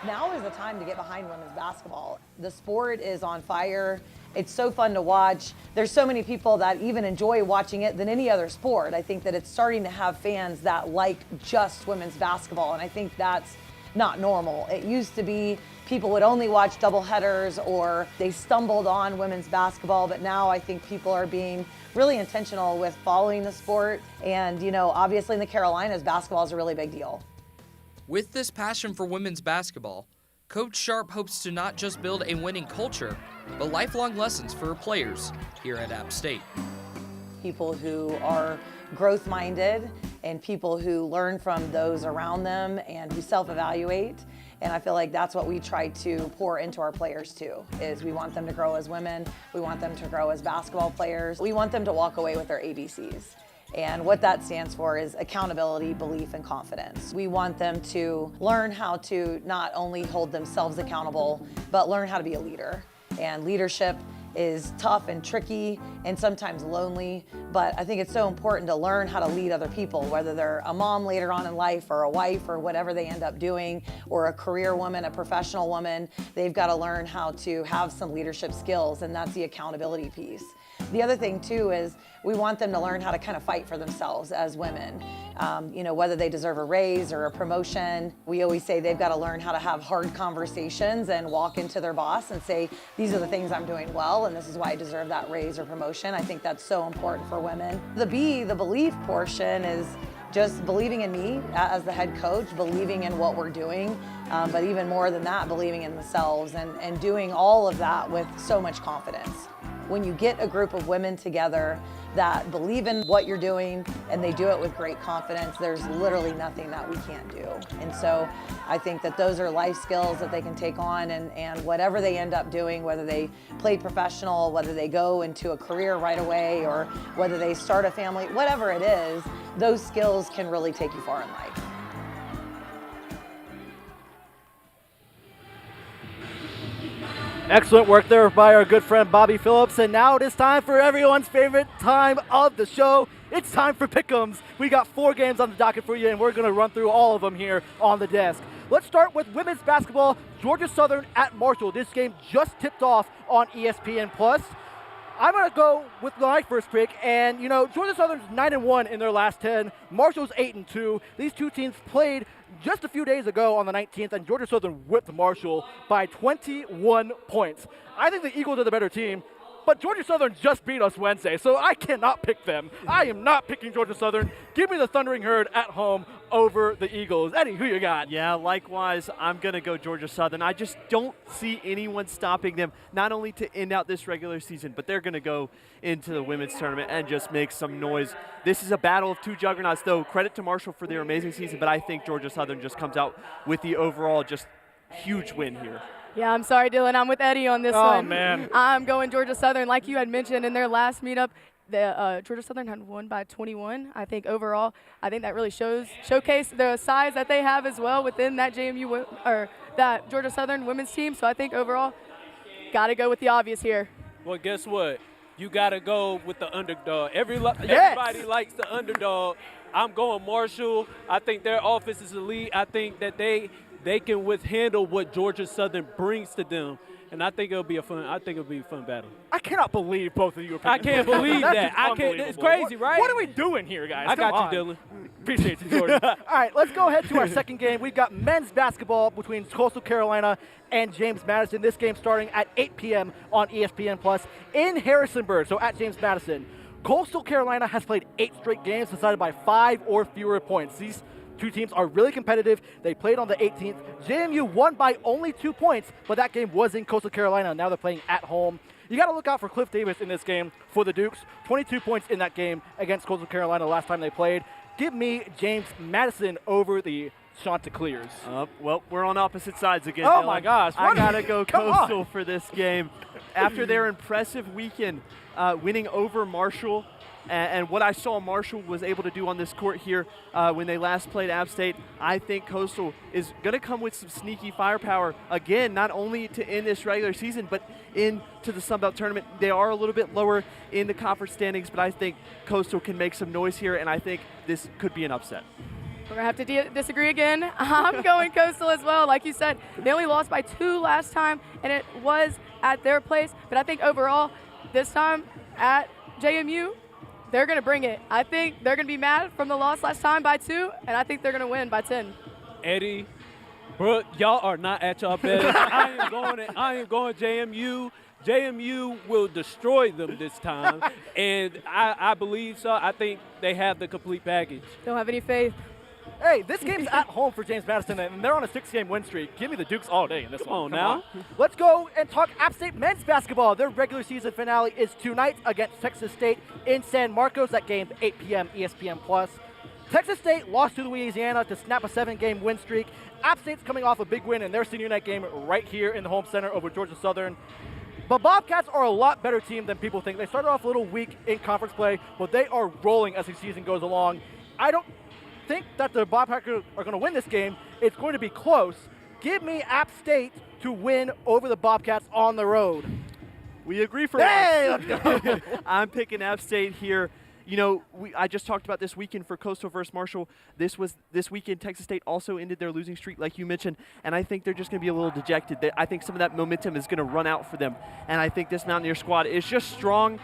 Now is the time to get behind women's basketball. The sport is on fire. It's so fun to watch. There's so many people that even enjoy watching it than any other sport. I think that it's starting to have fans that like just women's basketball, and I think that's not normal. It used to be people would only watch doubleheaders or they stumbled on women's basketball, but now I think people are being really intentional with following the sport. And, obviously in the Carolinas, basketball is a really big deal. With this passion for women's basketball, Coach Sharp hopes to not just build a winning culture, but lifelong lessons for her players here at App State. People who are growth-minded and people who learn from those around them and who self-evaluate. And I feel like that's what we try to pour into our players too, is we want them to grow as women, we want them to grow as basketball players, we want them to walk away with their ABCs. And what that stands for is accountability, belief, and confidence. We want them to learn how to not only hold themselves accountable, but learn how to be a leader. And leadership is tough and tricky and sometimes lonely, but I think it's so important to learn how to lead other people, whether they're a mom later on in life or a wife or whatever they end up doing, or a career woman, a professional woman. They've got to learn how to have some leadership skills, and that's the accountability piece. The other thing too is we want them to learn how to kind of fight for themselves as women. Whether they deserve a raise or a promotion. We always say they've got to learn how to have hard conversations and walk into their boss and say, these are the things I'm doing well, and this is why I deserve that raise or promotion. I think that's so important for women. The belief portion is just believing in me as the head coach, believing in what we're doing, but even more than that, believing in themselves and doing all of that with so much confidence. When you get a group of women together that believe in what you're doing and they do it with great confidence, there's literally nothing that we can't do. And so I think that those are life skills that they can take on, and whatever they end up doing, whether they play professional, whether they go into a career right away, or whether they start a family, whatever it is, those skills can really take you far in life. Excellent work there by our good friend Bobby Phillips. And now it is time for everyone's favorite time of the show. It's time for Pick'ems. We got 4 games on the docket for you, and we're going to run through all of them here on the desk. Let's start with women's basketball. Georgia Southern at Marshall. This game just tipped off on ESPN+. I'm going to go with my first pick, and Georgia Southern's 9-1 in their last 10. Marshall's 8-2. These two teams played just a few days ago on the 19th, and Georgia Southern whipped Marshall by 21 points. I think the Eagles are the better team, but Georgia Southern just beat us Wednesday, so I cannot pick them. I am not picking Georgia Southern. Give me the Thundering Herd at home over the Eagles. Eddie, who you got? Yeah, likewise, I'm going to go Georgia Southern. I just don't see anyone stopping them, not only to end out this regular season, but they're going to go into the women's tournament and just make some noise. This is a battle of two juggernauts, though. Credit to Marshall for their amazing season, but I think Georgia Southern just comes out with the overall just huge win here. Yeah, I'm sorry, Dylan. I'm with Eddie on this one. Oh, man. I'm going Georgia Southern. Like you had mentioned in their last meetup, the Georgia Southern had won by 21. I think overall, that really showcase the size that they have as well within that that Georgia Southern women's team. So I think overall, got to go with the obvious here. Well, guess what? You got to go with the underdog. Everybody likes the underdog. I'm going Marshall. I think their offense is elite. I think that they can handle what Georgia Southern brings to them. And I think it'll be a fun battle. I cannot believe both of you are picking. I can't believe that. It's crazy, right? What are we doing here, guys? I got you, Dylan. Appreciate you, Jordan. All right, let's go ahead to our second game. We've got men's basketball between Coastal Carolina and James Madison. This game starting at 8 p.m. on ESPN+ in Harrisonburg, so at James Madison. Coastal Carolina has played 8 straight games decided by 5 or fewer points. These two teams are really competitive. They played on the 18th. JMU won by only 2 points, but that game was in Coastal Carolina. Now they're playing at home. You got to look out for Cliff Davis in this game for the Dukes. 22 points in that game against Coastal Carolina last time they played. Give me James Madison over the Chanticleers. Well, we're on opposite sides again. Oh, Dylan. my gosh. I got to go Coastal for this game. After their impressive weekend winning over Marshall, and what I saw Marshall was able to do on this court here when they last played App State, I think Coastal is going to come with some sneaky firepower again, not only to end this regular season, but into the Sun Belt tournament. They are a little bit lower in the conference standings, but I think Coastal can make some noise here, and I think this could be an upset. We're going to have to disagree again. I'm going Coastal as well. Like you said, they only lost by 2 last time, and it was at their place. But I think overall, this time at JMU, they're going to bring it. I think they're going to be mad from the loss last time by 2, and I think they're going to win by 10. Eddie, bro, y'all are not at y'all best. I am going JMU. JMU will destroy them this time, and I believe so. I think they have the complete package. Don't have any faith. Hey, this game's at home for James Madison, and they're on a 6-game win streak. Give me the Dukes all day in this one. Come on. Let's go and talk App State men's basketball. Their regular season finale is tonight against Texas State in San Marcos. That game, 8 p.m. ESPN+. Texas State lost to Louisiana to snap a 7-game win streak. App State's coming off a big win in their senior night game right here in the home center over Georgia Southern. The Bobcats are a lot better team than people think. They started off a little weak in conference play, but they are rolling as the season goes along. I don't think that the Bobcats are going to win this game. It's going to be close. Give me App State to win over the Bobcats on the road. We agree for Hey, once. let's go. I'm picking App State here. You know, I just talked about this weekend for Coastal versus Marshall. This weekend, Texas State also ended their losing streak, like you mentioned, and I think they're just going to be a little dejected. I think some of that momentum is going to run out for them, and I think this Mountaineer squad is just strong.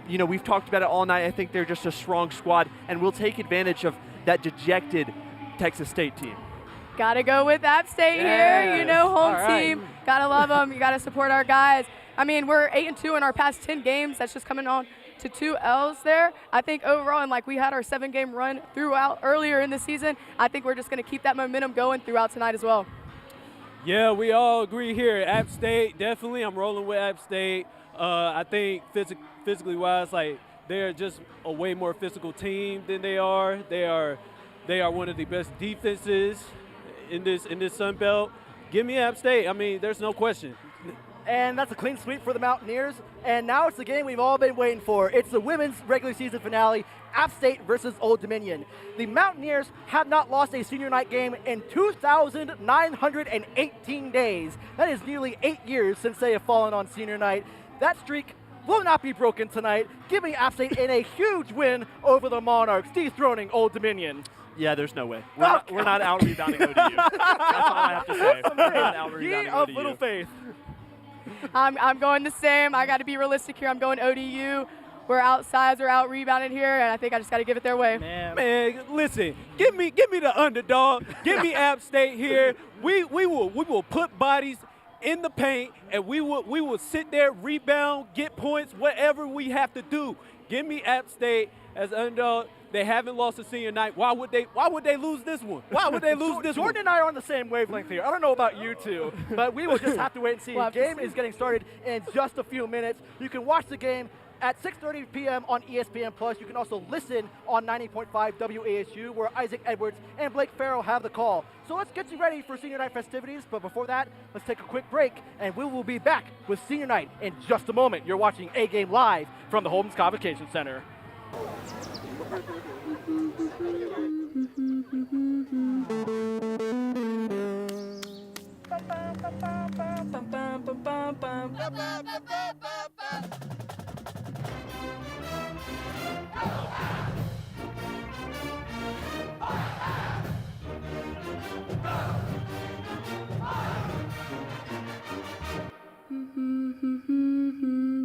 You know, we've talked about it all night. I think they're just a strong squad, and we'll take advantage of that dejected Texas State team. Gotta go with App State here. You know, home team. Gotta love them. You gotta support our guys. I mean, we're 8-2 in our past 10 games. That's just coming on to 2 L's there. I think overall, and like we had our 7-game run throughout earlier in the season, I think we're just going to keep that momentum going throughout tonight as well. Yeah, we all agree here. App State, definitely. I'm rolling with App State. I think physically wise, like they're just a way more physical team than they are. They are one of the best defenses in this Sun Belt. Give me App State. I mean, there's no question. And that's a clean sweep for the Mountaineers. And now it's the game we've all been waiting for. It's the women's regular season finale, App State versus Old Dominion. The Mountaineers have not lost a senior night game in 2,918 days. That is nearly 8 years since they have fallen on senior night. That streak will not be broken tonight, giving App State in a huge win over the Monarchs, dethroning Old Dominion. Yeah, there's no way. We're not out-rebounding ODU. That's all I have to say. We're not out-rebounding of ODU. little faith. I'm going the same. I got to be realistic here. I'm going ODU. We're outsized, we're out-rebounded here, and I think I just got to give it their way. Man, listen, give me the underdog. Give me App State here. We will put bodies in the paint, and we will sit there, rebound, get points, whatever we have to do. Give me App State as underdog. They haven't lost a senior night. Why would they lose this one? Why would they lose this one? Jordan and I are on the same wavelength here. I don't know about you two, but we will just have to wait and see. The game is getting started in just a few minutes. You can watch the game at 6:30 p.m. on ESPN+. You can also listen on 90.5 WASU, where Isaac Edwards and Blake Farrell have the call. So let's get you ready for senior night festivities. But before that, let's take a quick break, and we will be back with senior night in just a moment. You're watching A Game live from the Holmes Convocation Center.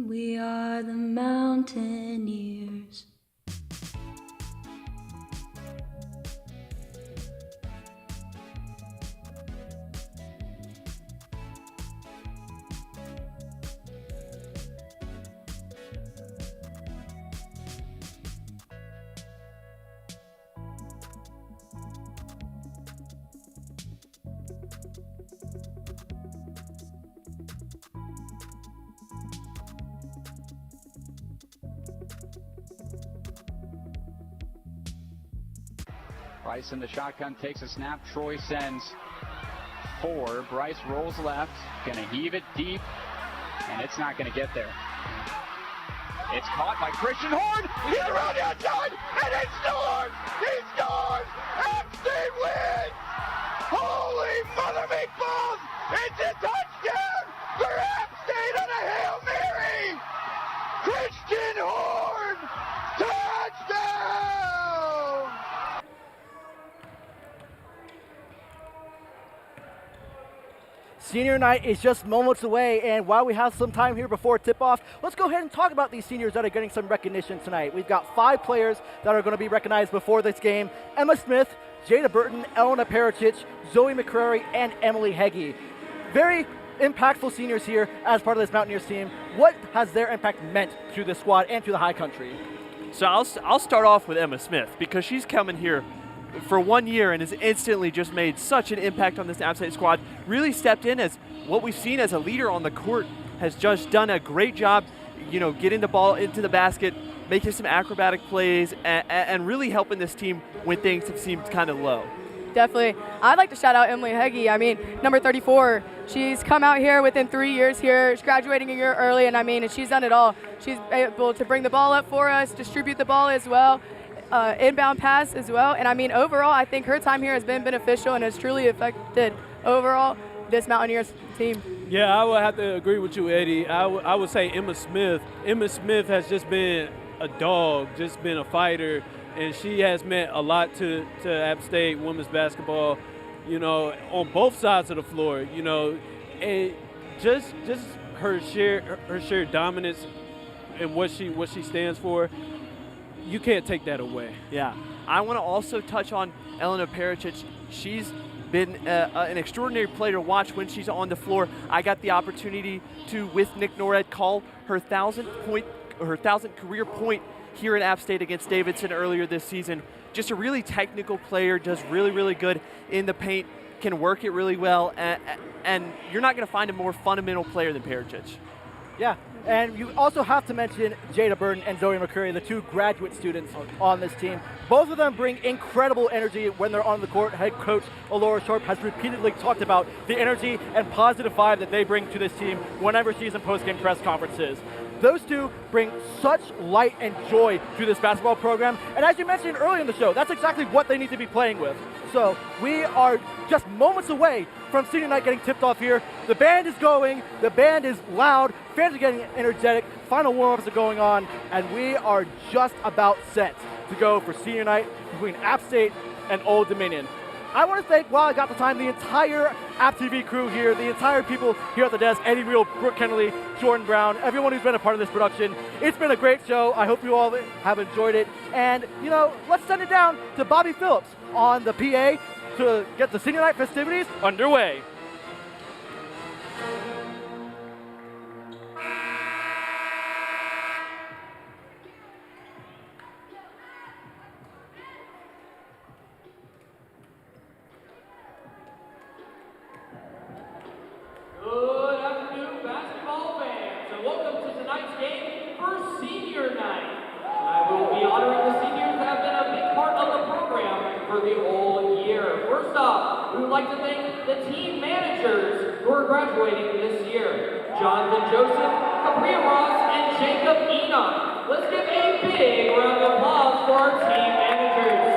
We are the Mountaineers. Bryce in the shotgun takes a snap. Troy sends 4. Bryce rolls left. Gonna heave it deep. And it's not gonna get there. It's caught by Christian Horn. He's around the outside. And it scores! He scores! App State wins! Holy mother meatballs! It's a touchdown for App State on a Hail Mary! Christian Horn! Touchdown! Senior night is just moments away, and while we have some time here before tip-off, let's go ahead and talk about these seniors that are getting some recognition tonight. We've got 5 players that are going to be recognized before this game: Emma Smith, Jada Burton, Elena Pericic, Zoe McCrary, and Emily Heggie. Very impactful seniors here as part of this Mountaineers team. What has their impact meant to the squad and to the high country? So I'll start off with Emma Smith, because she's coming here for 1 year and has instantly just made such an impact on this App State squad. Really stepped in as what we've seen as a leader on the court, has just done a great job, you know, getting the ball into the basket, making some acrobatic plays, and really helping this team when things have seemed kind of low. Definitely. I'd like to shout out Emily Heggie. I mean, number 34. She's come out here within 3 years here. She's graduating a year early, and I mean, and she's done it all. She's able to bring the ball up for us, distribute the ball as well, inbound pass as well. And I mean, overall, I think her time here has been beneficial and has truly affected overall this Mountaineers team. Yeah, I would have to agree with you, Eddie. I would say Emma Smith. Emma Smith has just been a dog, just been a fighter, and she has meant a lot to App State women's basketball, you know, on both sides of the floor, you know, and just her sheer dominance and what she stands for, you can't take that away. Yeah. I want to also touch on Elena Pericic. She's been an extraordinary player to watch when she's on the floor. I got the opportunity to, with Nick Norred, call her 1,000th career point here at App State against Davidson earlier this season. Just a really technical player, does really, really good in the paint, can work it really well, and you're not going to find a more fundamental player than Pericic. Yeah, and you also have to mention Jada Burton and Zoe McCurry, the 2 graduate students on this team. Both of them bring incredible energy when they're on the court. Head coach Alora Sharp has repeatedly talked about the energy and positive vibe that they bring to this team whenever she's in post-game press conferences. Those 2 bring such light and joy to this basketball program. And as you mentioned earlier in the show, that's exactly what they need to be playing with. So we are just moments away from senior night getting tipped off here. The band is going, the band is loud, fans are getting energetic, final warm-ups are going on, and we are just about set to go for senior night between App State and Old Dominion. I want to thank, while I got the time, the entire App TV crew here, the entire people here at the desk, Eddie Reel, Brooke Kennelly, Jordan Brown, everyone who's been a part of this production. It's been a great show. I hope you all have enjoyed it. And, you know, let's send it down to Bobby Phillips on the PA to get the senior night festivities underway. Good afternoon, basketball fans, and welcome to tonight's game for senior night. I will be honoring the seniors that have been a big part of the program for the whole year. First off, we would like to thank the team managers who are graduating this year: Jonathan Joseph, Capria Ross, and Jacob Enoch. Let's give a big round of applause for our team managers.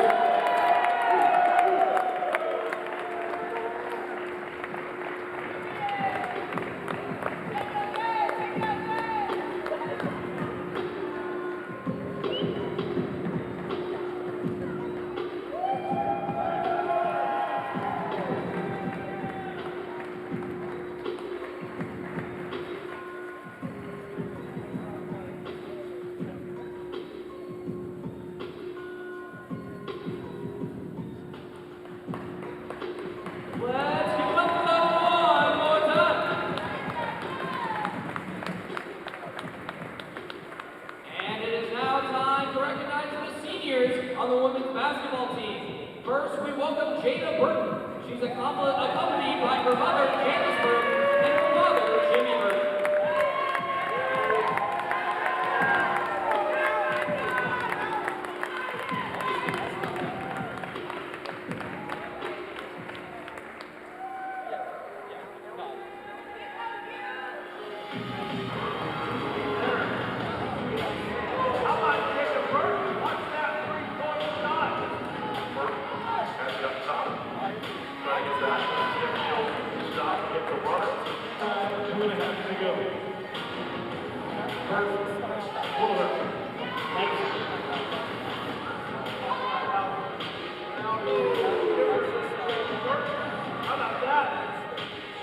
On the women's basketball team. First, we welcome Jada Burton. She's accompanied by her mother, Janice Burton, and her father, Jimmy Burton.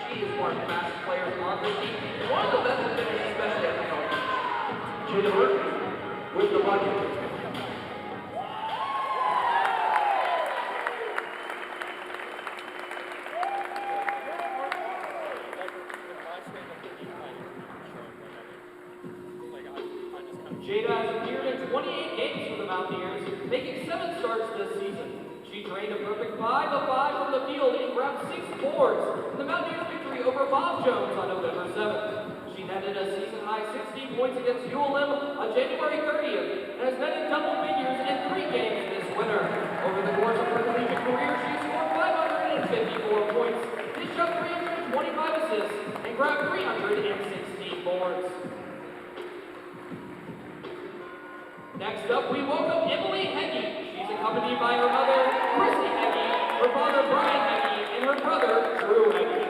She is one of the fastest players on the team. One of the best defenders, especially at the moment. Jada Burton with the bucket. Jada has appeared in 28 games for the Mountaineers, making 7 starts this season. She drained a perfect 5 of 5 from the field and grabbed 6 boards in the Mountaineers' victory over Bob Jones on November 7th. She netted a season-high 16 points against ULM on January 30th and has netted double figures in 3 games this winter. Over the course of her collegiate career, she scored 5 grab 316 boards. Next up, we welcome Emily Heggie. She's accompanied by her mother, Christy Heggie, her father, Brian Heggie, and her brother, Drew Heggie.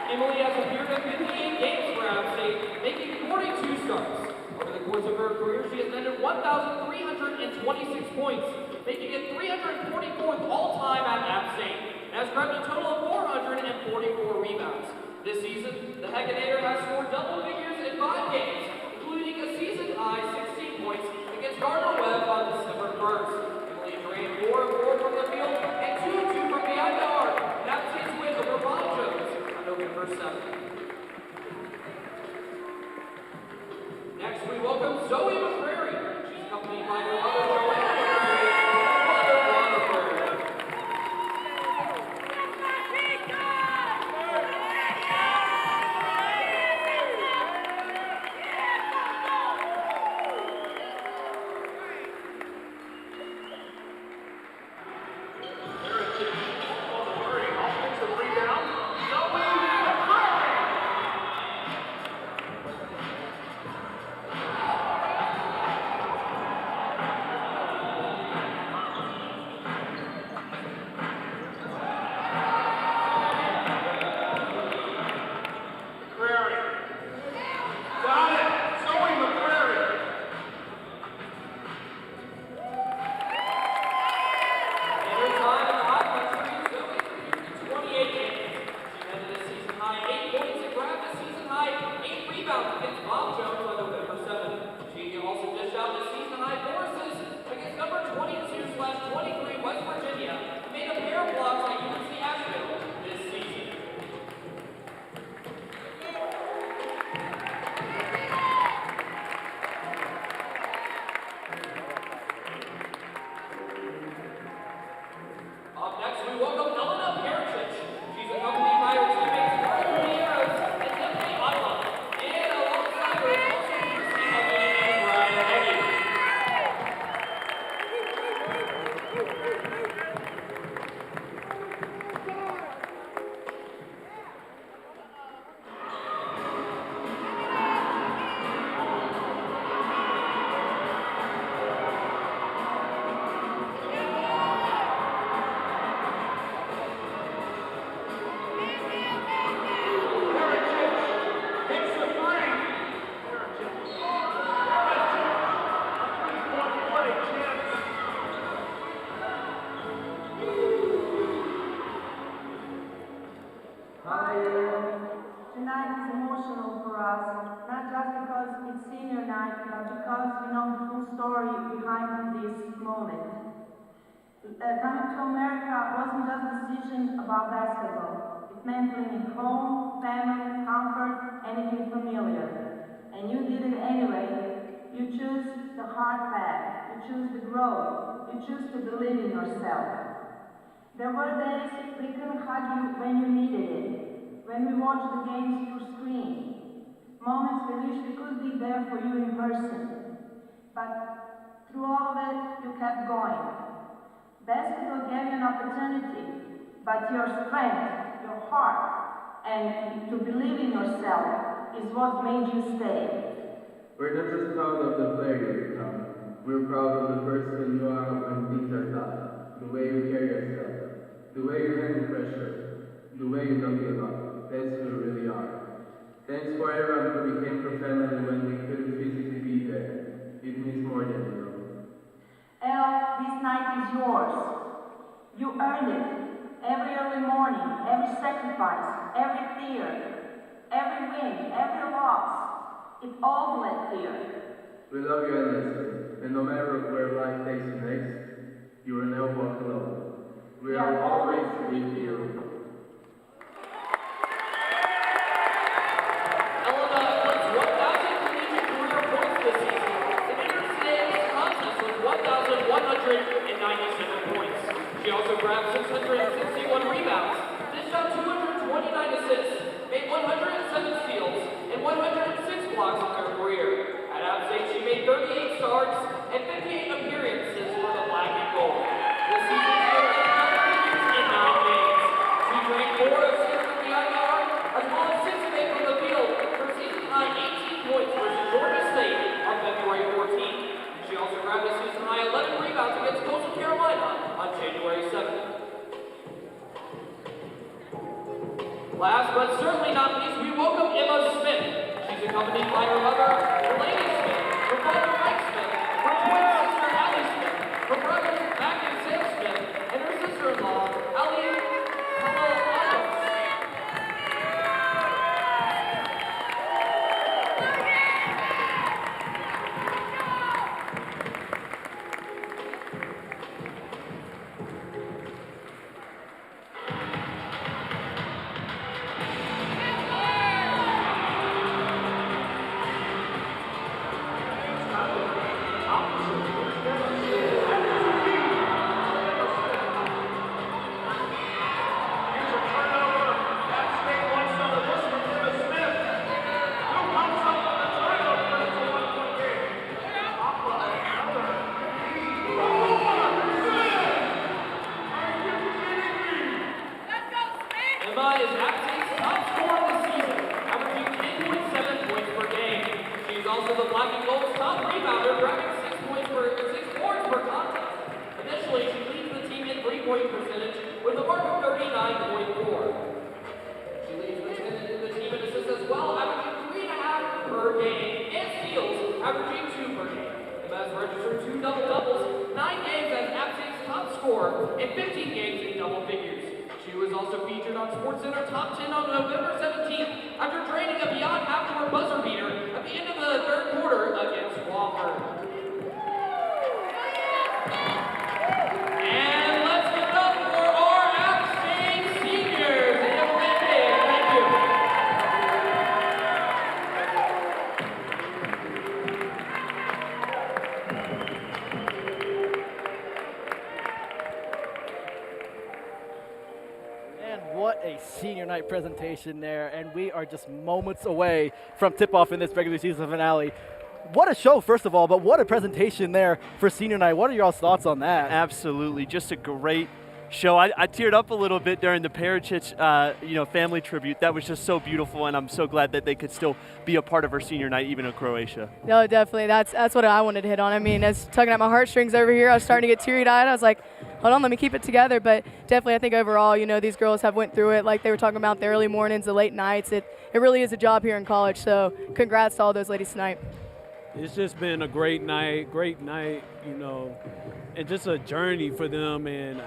Emily has appeared in 58 games for App State, making 42 starts. Over the course of her career, she has netted 1,326 points, making it 344th all-time at App State, and has grabbed a total of 444 rebounds. This season, the Heckinator has scored double figures in 5 games, including a season-high 16 points against Gardner Webb on December 1st. Emily drained 4 of 4 from the field and 2 of 2 from behind the arc, and App State's win over Bob Jones on November 7th. Next, we welcome Zoe McCrary. She's accompanied by her mother, Joanna McCrary, and her father, Ron McCrary. Tonight is emotional for us, not just because it's senior night, but because we know the full story behind this moment. Coming to America wasn't just a decision about basketball. It meant leaving home, family, comfort, anything familiar. And you did it anyway. You choose the hard path. You choose the growth. You choose to believe in yourself. There were days we couldn't hug you when you needed it. When we watched the games through screen, moments we wish we could be there for you in person. But through all of it, you kept going. Basketball gave you an opportunity, but your strength, your heart, and to believe in yourself is what made you stay. We're not just proud of the player you become. We're proud of the person you are when things are tough. The way you carry yourself, the way you handle pressure, the way you don't give up. That's who you really are. Thanks for everyone who became for family when we couldn't physically be there. It means more than you know. Elle, this night is yours. It all went here. We love you endlessly, and no matter where life takes you next, you will never walk alone. We are always with you. She also grabbed 661 rebounds, dished out 229 assists, made 107 steals, and 106 blocks in her career. At App State, she made 38 starts and 58 appearances for the Black and Gold. This season, she had 11 in 9 games. She drained 4 of 6 from the IR, as well as 6 of 8 from the field, for season-high 18 points versus Georgia State on February 14th. She also grabbed a season-high 11 rebounds against Coastal Carolina on January 7th. Last but certainly not least, we welcome Emma Smith. She's accompanied by her mother, Delaney Smith, her father, Mike Smith, her twin sister, Allie Smith, her brothers, Mac and Sam Smith, and her sister-in-law, Allie Kalawatos. Emma is App State's top scorer this season, averaging 10.7 points per game. She's also the Black and Gold's top rebounder, grabbing 6 boards per contest. Additionally, she leads the team in three-point percentage with a mark of 39.4. She leads the team in assists as well, averaging 3.5 per game, and steals, averaging 2 per game. Emma has registered 2 double-doubles, 9 games as App State's top scorer, and 15 games in double figures. She was also featured on SportsCenter Top 10 on November 17th after draining a beyond half-court buzzer beater at the end of the third quarter against Wofford. And let's give it up for our App State seniors. They have been big. Thank you. What a senior night presentation there, and we are just moments away from tip-off in this regular season finale. What a show, first of all, but what a presentation there for senior night. What are y'all's thoughts on that? Absolutely, just a great show. I teared up a little bit during the Pericic, family tribute. That was just so beautiful, and I'm so glad that they could still be a part of our senior night, even in Croatia. No, definitely. That's what I wanted to hit on. I mean, it's tugging at my heartstrings over here. I was starting to get teary-eyed. I was like, hold on, let me keep it together. But definitely, I think overall, these girls have went through it. Like they were talking about the early mornings, the late nights. It really is a job here in college. So congrats to all those ladies tonight. It's just been a great night, and just a journey for them. And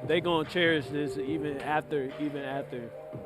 they gonna cherish this even after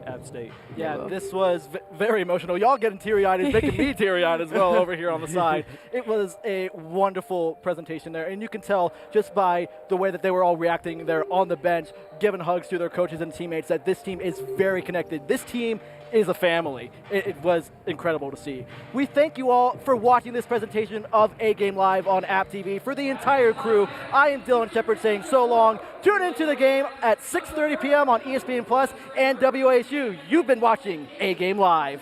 App State. Yeah, this was very emotional. Y'all getting teary-eyed is making me teary-eyed as well over here on the side. It was a wonderful presentation there, and you can tell just by the way that they were all reacting there on the bench, giving hugs to their coaches and teammates, that this team is very connected. This team is a family. It was incredible to see. We thank you all for watching this presentation of A Game Live on App TV. For the entire crew, I am Dylan Shepard saying so long. Tune into the game at 6:30 p.m. on ESPN Plus and WASU. You've been watching A Game Live.